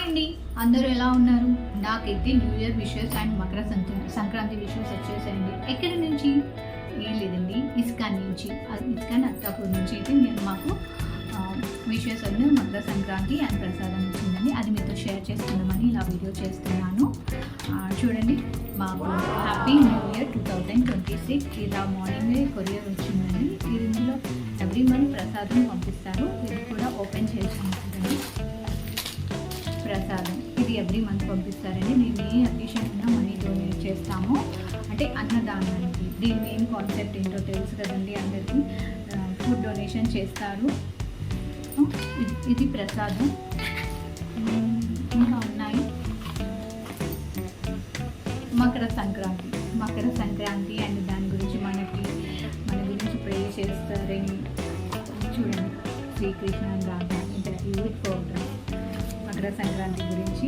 Hi అండి, అందరూ ఎలా ఉన్నారు? నాకైతే new year wishes and Makar Sankranti wishes వచ్చేసాయండి. ఎక్కడి నుంచి? ఏం లేదండి, ఇస్కాన్ నుంచి. ఇస్కాన్ అత్తాపూర్ నుంచి అయితే మాకు విషెస్ అన్నీ మకర సంక్రాంతి అండ్ ప్రసాదం వచ్చిందండి. అది మీతో షేర్ చేసుకుందామని ఇలా వీడియో చేస్తున్నాను. చూడండి, మాకు హ్యాపీ న్యూ ఇయర్ 2026 ఇలా మార్నింగే కొరియర్ వచ్చిందండి. ఇందులో ఎవ్రీ మంత్ ప్రసాదం పంపిస్తారు. ఇది కూడా ఓపెన్ చేసాను చూడండి. ప్రసాదం ఇది ఎవ్రీ మంత్ పంపిస్తారండి. మేము ఏ అకేషన్ ఉన్నా మనీ డొనేట్ చేస్తాము, అంటే అన్నదానానికి. దీని మెయిన్ కాన్సెప్ట్ ఏంటో తెలుసు కదండి అందరికీ. ఫుడ్ డొనేషన్ చేస్తారు. ఇది ప్రసాదం. ఇంకా ఉన్నాయి మకర సంక్రాంతి అండ్ దాని గురించి మన గురించి ప్రే చేస్తారని చూడండి. శ్రీకృష్ణ రాధా ఇంటర్వ్యూట్ ప్రోగ్రామ్ మకర సంక్రాంతి గురించి.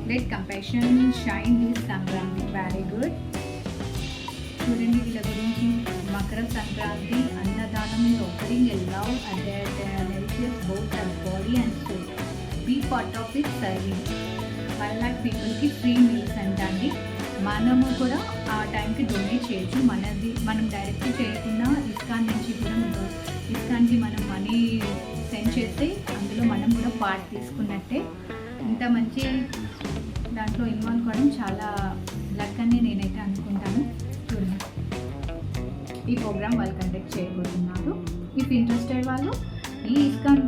Let compassion shine this Sankranti. Very good. చూడండి వీళ్ళ గురించి. మకర సంక్రాంతి అన్నదానం offering love that nourishes both our body and soul. Be part of it serving 1 lakh పీపుల్కి ఫ్రీ మీల్స్ అంటండి. మనము కూడా ఆ టైంకి డొనేట్ చేయొచ్చు. మనం డైరెక్ట్ చేయకుండా ఇస్కాన్ నుంచి కూడా ఇస్కాన్కి మనం మనీ సెండ్ చేస్తే అందులో మనం కూడా పార్ట్ తీసుకున్నట్టే. ఇంత మంచి దాంట్లో ఇన్వాల్వ్ కావడం చాలా లక్ అని నేనైతే అనుకుంటాను. చూడండి, ఈ ప్రోగ్రామ్ వాళ్ళు కండక్ట్ చేయబోతున్నారు. ఇఫ్ ఇంట్రెస్టెడ్ వాళ్ళు ఈ ఇస్కాన్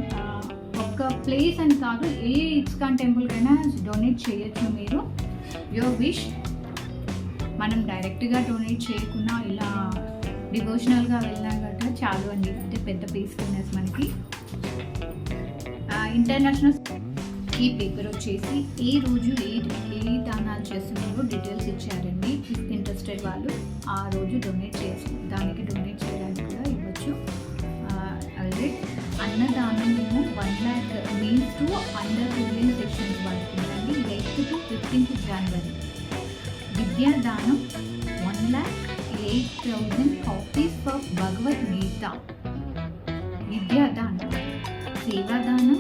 ఒక్క ప్లేస్ అని కాదు, ఏ ఇస్కాన్ టెంపుల్కైనా డొనేట్ చేయొచ్చు మీరు. Your wish. మనం డైరెక్ట్గా డొనేట్ చేయకుండా ఇలా డివోషనల్గా వెళ్ళినా గట్రా చాలు అండి. అంటే పెద్ద పీస్ఫుల్నెస్ మనకి. ఇంటర్నేషనల్ ఈ పేపర్ వచ్చేసి ఏ రోజు ఏ దానాలు చేస్తున్నారో డీటెయిల్స్ ఇచ్చారండి. ఇంట్రెస్టెడ్ వాళ్ళు ఆ రోజు డొనేట్ దానికి డొనేట్ చేయడానికి కూడా ఇవ్వచ్చు. అలాగే అన్నదానము 1 lakh meals to under 12 sections పడుతుందండి. 8th to 15th January. విద్యాదానం 1,08,000 కాపీస్ ఫర్ భగవద్గీత. విద్యాదానం. సేవాదానం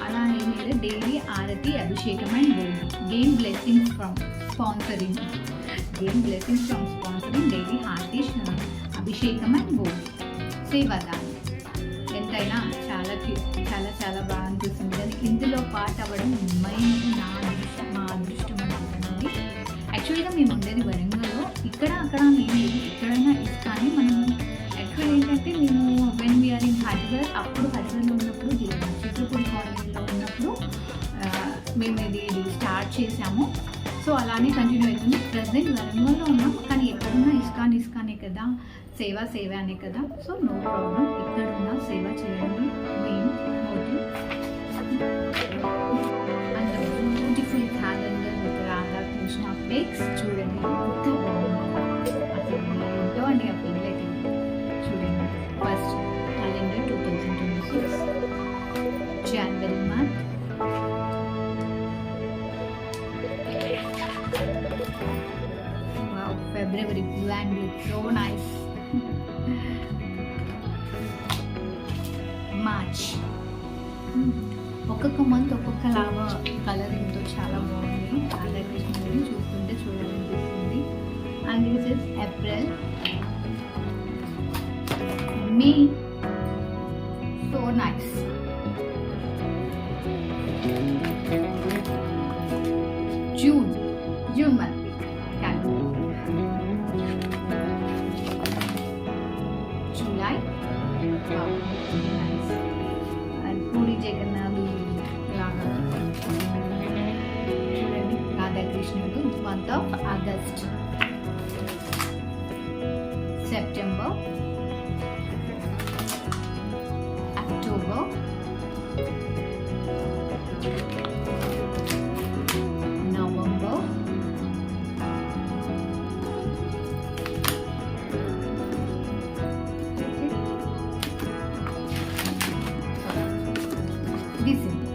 అలా ఏం లేదు. Daily aarti, abhishekam and bhogi. Gain blessings from sponsoring daily aarti, abhishekam and Bhogi. సేవాదానం ఎంతైనా చాలా చాలా చాలా బాగా అనిపిస్తుంది. కానీ ఇందులో పార్ట్ అవ్వడం మా అదృష్టం అనుకుంటానండి. యాక్చువల్గా మేము ఉండేది వరంగల్లో. ఇక్కడ అక్కడ ఏం లేదు, ఎక్కడైనా ఇస్తాను. మనం యాక్చువల్ ఏంటంటే మేము వెన్ వీఆర్ ఇన్ హైదరాబాద్, అప్పుడు హైదరాబాద్లో ఉన్నప్పుడు చిత్రపూడి కాలనీలో ఉన్నప్పుడు మేము ఇది స్టార్ట్ చేసాము. సో అలానే కంటిన్యూ అవుతుంది. ప్రజెంట్ వరంగల్లో ఉన్నాం, కానీ ఎక్కడున్నా ఇస్కానే కదా, సేవ అనే కదా. సో నో ప్రాబ్లం, ఎక్కడున్నా సేవ చేయడం main motive. And beautiful calendar with Radha Krishna pics చూడండి, ఎంత బాగుంది అసలు. ఏంటో అండి ఆ పిల్లలు అయితే. చూడండి, first calendar 2026 January month. February blue and blue, so nice. March. ఒక్కొక్క మంత్ ఒక్కొక్క లాగా కలరింగ్తో చాలా బాగుంది. రాధాకృష్ణుడిని చూస్తుంటే చూడాలనిపిస్తుంది. And this is April. May, so nice. June month. July, wow, nice. And Puri Jagannath laga చూడండి. రాధాకృష్ణుడు month of August. September, October, November, December.